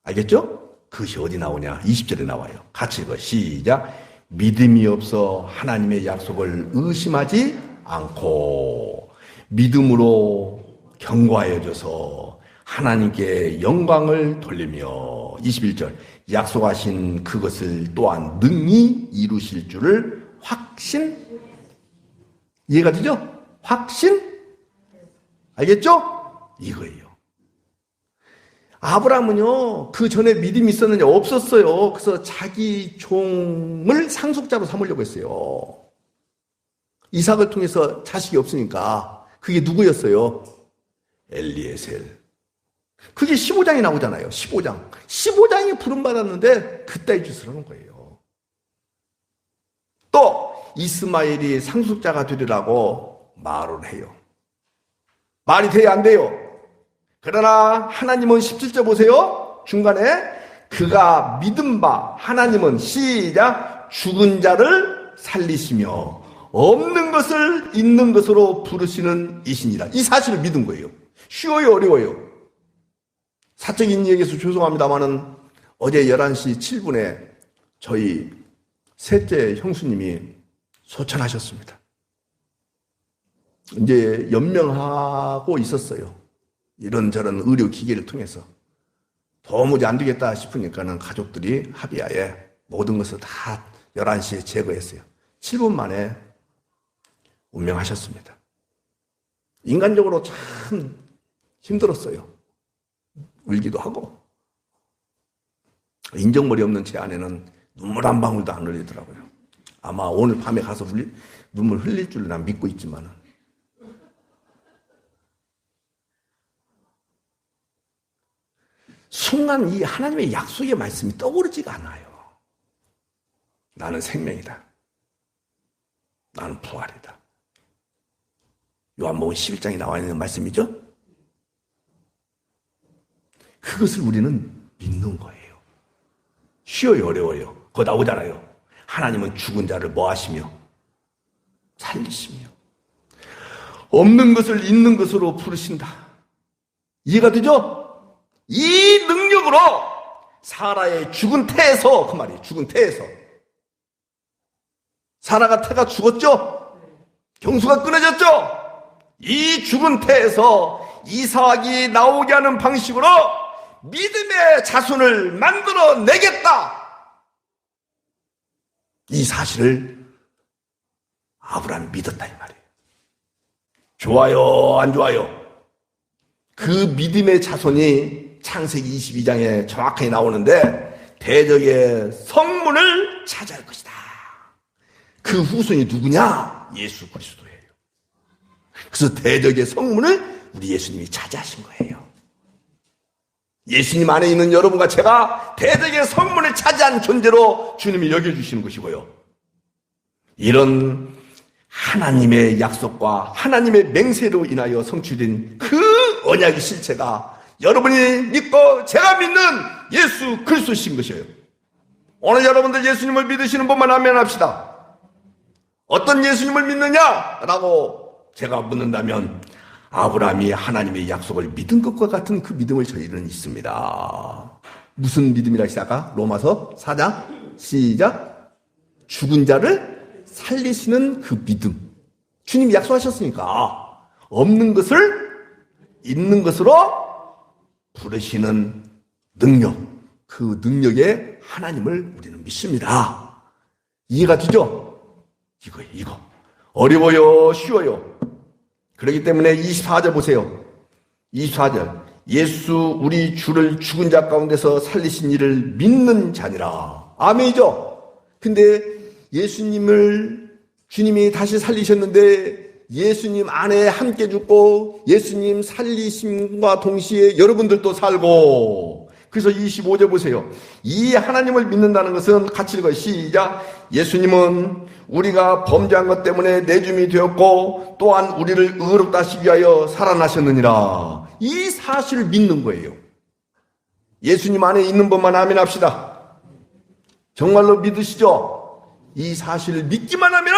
알겠죠? 그것이 어디 나오냐? 20절에 나와요. 같이 읽어. 시작. 믿음이 없어 하나님의 약속을 의심하지 않고 믿음으로 견고하여져서 하나님께 영광을 돌리며 21절 약속하신 그것을 또한 능히 이루실 줄을 이해가 되죠? 알겠죠? 이거예요. 아브라함은요, 그 전에 믿음이 있었느냐? 없었어요. 그래서 자기 종을 상속자로 삼으려고 했어요. 이삭을 통해서 자식이 없으니까. 그게 누구였어요? 엘리에셀. 그게 15장이 나오잖아요. 15장. 15장이 부름받았는데 그따위 짓을 하는 거예요. 또 이스마엘이 상속자가 되리라고 말을 해요. 말이 돼야 안 돼요. 그러나 하나님은 17절 보세요. 중간에 그가 믿은 바 하나님은 시작 죽은 자를 살리시며 없는 것을 있는 것으로 부르시는 이시니라. 이 사실을 믿은 거예요. 쉬워요, 어려워요? 사적인 얘기에서 죄송합니다만은 어제 11시 7분에 저희 셋째 형수님이 소천하셨습니다. 이제 연명하고 있었어요. 이런저런 의료기계를 통해서. 도무지 안 되겠다 싶으니까는 가족들이 합의하에 모든 것을 다 11시에 제거했어요. 7분 만에 운명하셨습니다. 인간적으로 참 힘들었어요. 울기도 하고. 인정머리 없는 제 아내는 눈물 한 방울도 안 흘리더라고요. 아마 오늘 밤에 가서 눈물 흘릴 줄 난 믿고 있지만은. 순간 이 하나님의 약속의 말씀이 떠오르지가 않아요. 나는 생명이다. 나는 부활이다. 요한복음 11장에 나와 있는 말씀이죠? 그것을 우리는 믿는 거예요. 쉬워요, 어려워요? 그거 나오잖아요. 하나님은 죽은 자를 뭐 하시며? 살리시며. 없는 것을 있는 것으로 부르신다. 이해가 되죠? 이 능력으로 사라의 죽은 태에서, 그 말이에요. 죽은 태에서. 사라가 태가 죽었죠? 경수가 끊어졌죠? 이 죽은 태에서 이삭이 나오게 하는 방식으로 믿음의 자손을 만들어 내겠다. 이 사실을 아브라함이 믿었다 이 말이에요. 좋아요, 안 좋아요? 그 믿음의 자손이 창세기 22장에 정확하게 나오는데 대적의 성문을 차지할 것이다. 그 후손이 누구냐? 예수 그리스도예요. 그래서 대적의 성문을 우리 예수님이 차지하신 거예요. 예수님 안에 있는 여러분과 제가 대적의 성문을 차지한 존재로 주님이 여겨주시는 것이고요. 이런 하나님의 약속과 하나님의 맹세로 인하여 성취된 그 언약의 실체가 여러분이 믿고 제가 믿는 예수 그리스도신 것이에요. 오늘 여러분들 예수님을 믿으시는 분만 아멘합시다. 어떤 예수님을 믿느냐라고 제가 묻는다면 아브라함이 하나님의 약속을 믿은 것과 같은 그 믿음을 저희는 있습니다. 무슨 믿음이라 시작하? 로마서 4장 시작. 죽은 자를 살리시는 그 믿음. 주님이 약속하셨으니까 없는 것을 있는 것으로 부르시는 능력, 그 능력에 하나님을 우리는 믿습니다. 이해가 되죠? 이거 어려워요, 쉬워요? 그렇기 때문에 24절 보세요. 24절 예수 우리 주를 죽은 자 가운데서 살리신 이를 믿는 자니라. 아멘이죠? 근데 주님이 다시 살리셨는데 예수님 안에 함께 죽고 예수님 살리심과 동시에 여러분들도 살고, 그래서 25절 보세요. 이 하나님을 믿는다는 것은 같이 읽어요. 시작. 예수님은 우리가 범죄한 것 때문에 내줌이 되었고 또한 우리를 의롭다 하시기 위하여 살아나셨느니라. 이 사실을 믿는 거예요. 예수님 안에 있는 것만 아멘합시다. 정말로 믿으시죠? 이 사실을 믿기만 하면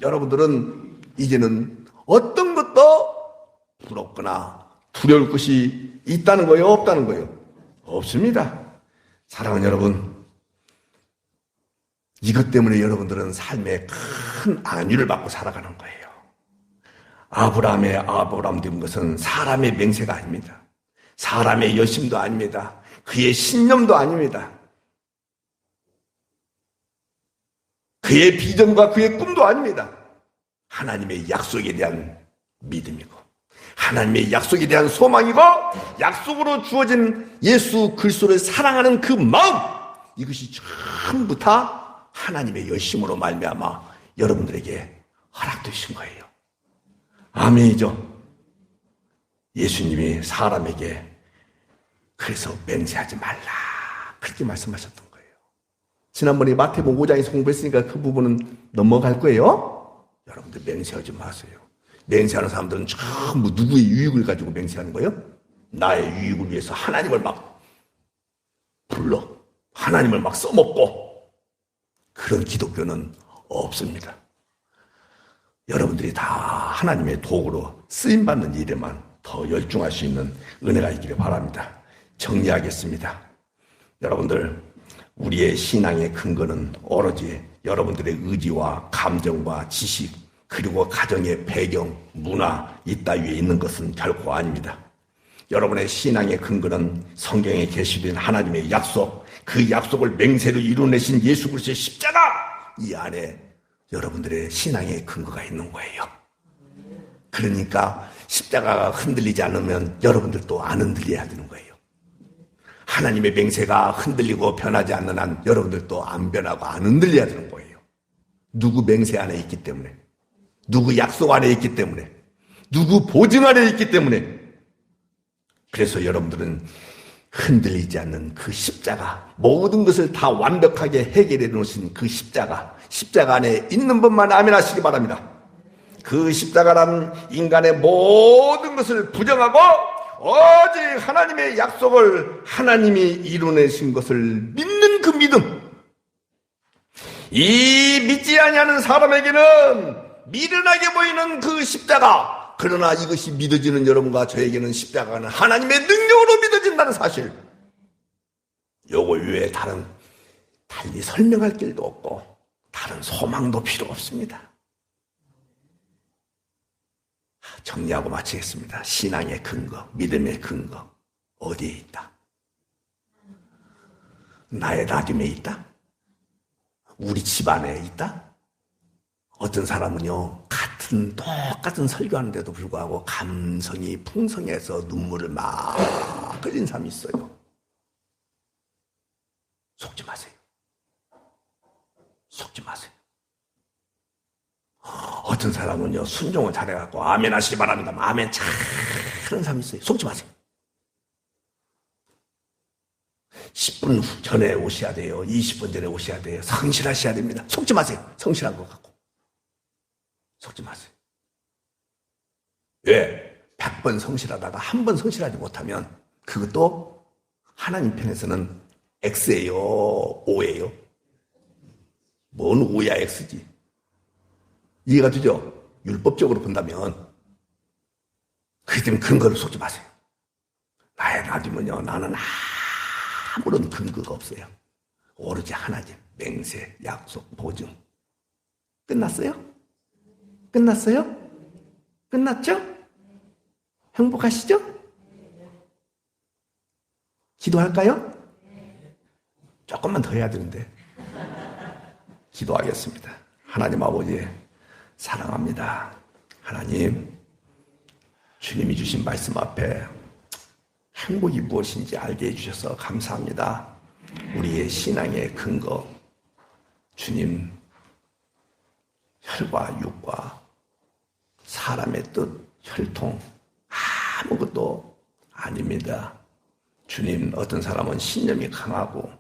여러분들은 이제는 어떤 것도 부럽거나 두려울 것이 있다는 거예요, 없다는 거예요? 없습니다. 사랑하는 여러분, 이것 때문에 여러분들은 삶에 큰 안위를 받고 살아가는 거예요. 아브라함의 아브라함 된 것은 사람의 맹세가 아닙니다. 사람의 열심도 아닙니다. 그의 신념도 아닙니다. 그의 비전과 그의 꿈도 아닙니다. 하나님의 약속에 대한 믿음이고 하나님의 약속에 대한 소망이고 약속으로 주어진 예수 그리스도를 사랑하는 그 마음, 이것이 전부 다 하나님의 열심으로 말미암아 여러분들에게 허락되신 거예요. 아멘이죠? 예수님이 사람에게 그래서 맹세하지 말라 그렇게 말씀하셨던 거예요. 지난번에 마태복음 5장에서 공부했으니까 그 부분은 넘어갈 거예요. 여러분들 맹세하지 마세요. 맹세하는 사람들은 전부 누구의 유익을 가지고 맹세하는 거예요? 나의 유익을 위해서 하나님을 막 불러 하나님을 막 써먹고, 그런 기독교는 없습니다. 여러분들이 다 하나님의 도구로 쓰임받는 일에만 더 열중할 수 있는 은혜가 있기를 바랍니다. 정리하겠습니다. 여러분들, 우리의 신앙의 근거는 오로지 여러분들의 의지와 감정과 지식 그리고 가정의 배경, 문화 이따위에 있는 것은 결코 아닙니다. 여러분의 신앙의 근거는 성경에 게시된 하나님의 약속, 그 약속을 맹세로 이루어내신 예수 그리스도의 십자가, 이 안에 여러분들의 신앙의 근거가 있는 거예요. 그러니까 십자가가 흔들리지 않으면 여러분들도 안 흔들려야 되는 거예요. 하나님의 맹세가 흔들리고 변하지 않는 한 여러분들도 안 변하고 안 흔들려야 되는 거예요. 누구 맹세 안에 있기 때문에, 누구 약속 안에 있기 때문에, 누구 보증 안에 있기 때문에. 그래서 여러분들은 흔들리지 않는 그 십자가, 모든 것을 다 완벽하게 해결해 놓으신 그 십자가 안에 있는 분만 아멘 하시기 바랍니다. 그 십자가란 인간의 모든 것을 부정하고 오직 하나님의 약속을 하나님이 이루어내신 것을 믿는 그 믿음, 이 믿지 아니하는 사람에게는 미련하게 보이는 그 십자가, 그러나 이것이 믿어지는 여러분과 저에게는 십자가는 하나님의 능력으로 믿어진다는 사실, 요거 외에 달리 설명할 길도 없고 다른 소망도 필요 없습니다. 정리하고 마치겠습니다. 신앙의 근거, 믿음의 근거 어디에 있다? 나의 나dim에 있다? 우리 집안에 있다? 어떤 사람은요, 똑같은 설교하는데도 불구하고 감성이 풍성해서 눈물을 막 흘린 사람이 있어요. 속지 마세요. 속지 마세요. 어떤 사람은요, 순종을 잘해갖고 아멘 하시기 바랍니다. 아멘 참 그런 사람이 있어요. 속지 마세요. 10분 전에 오셔야 돼요. 20분 전에 오셔야 돼요. 성실하셔야 됩니다. 속지 마세요. 성실한 것 같고. 속지 마세요. 왜? 100번 성실하다가 한 번 성실하지 못하면 그것도 하나님 편에서는 X예요? O예요? 뭔 O야 X지? 이해가 되죠? 율법적으로 본다면. 그렇기 때문에 근거를 속지 마세요. 나의 놔두면요, 나는 아무런 근거가 없어요. 오로지 하나님, 맹세, 약속, 보증. 끝났어요? 끝났어요? 끝났죠? 행복하시죠? 기도할까요? 조금만 더 해야 되는데. 기도하겠습니다. 하나님 아버지, 사랑합니다. 하나님, 주님이 주신 말씀 앞에 행복이 무엇인지 알게 해주셔서 감사합니다. 우리의 신앙의 근거, 주님, 혈과 육과 사람의 뜻, 혈통, 아무것도 아닙니다. 주님, 어떤 사람은 신념이 강하고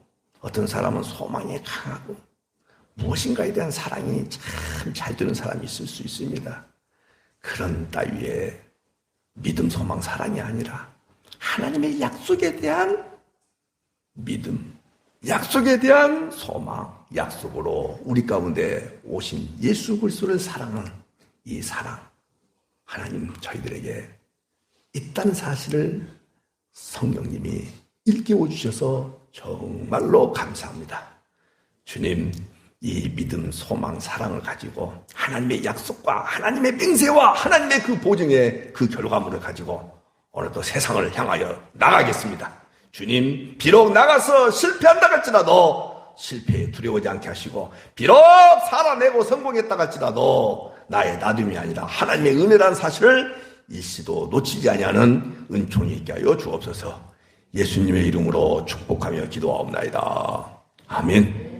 어떤 사람은 소망이 강하고 무엇인가에 대한 사랑이 참 잘 되는 사람이 있을 수 있습니다. 그런 따위의 믿음, 소망, 사랑이 아니라 하나님의 약속에 대한 믿음, 약속에 대한 소망, 약속으로 우리 가운데 오신 예수 그리스도를 사랑하는 이 사랑, 하나님 저희들에게 있다는 사실을 성령님이 일깨워 주셔서 정말로 감사합니다. 주님, 이 믿음, 소망, 사랑을 가지고 하나님의 약속과 하나님의 맹세와 하나님의 그 보증의 그 결과물을 가지고 오늘도 세상을 향하여 나가겠습니다. 주님, 비록 나가서 실패한다 할지라도 실패에 두려워하지 않게 하시고, 비록 살아내고 성공했다 할지라도 나의 나둠이 아니라 하나님의 은혜라는 사실을 일시도 놓치지 아니하는 은총이 있게 하여 주옵소서. 예수님의 이름으로 축복하며 기도하옵나이다. 아멘.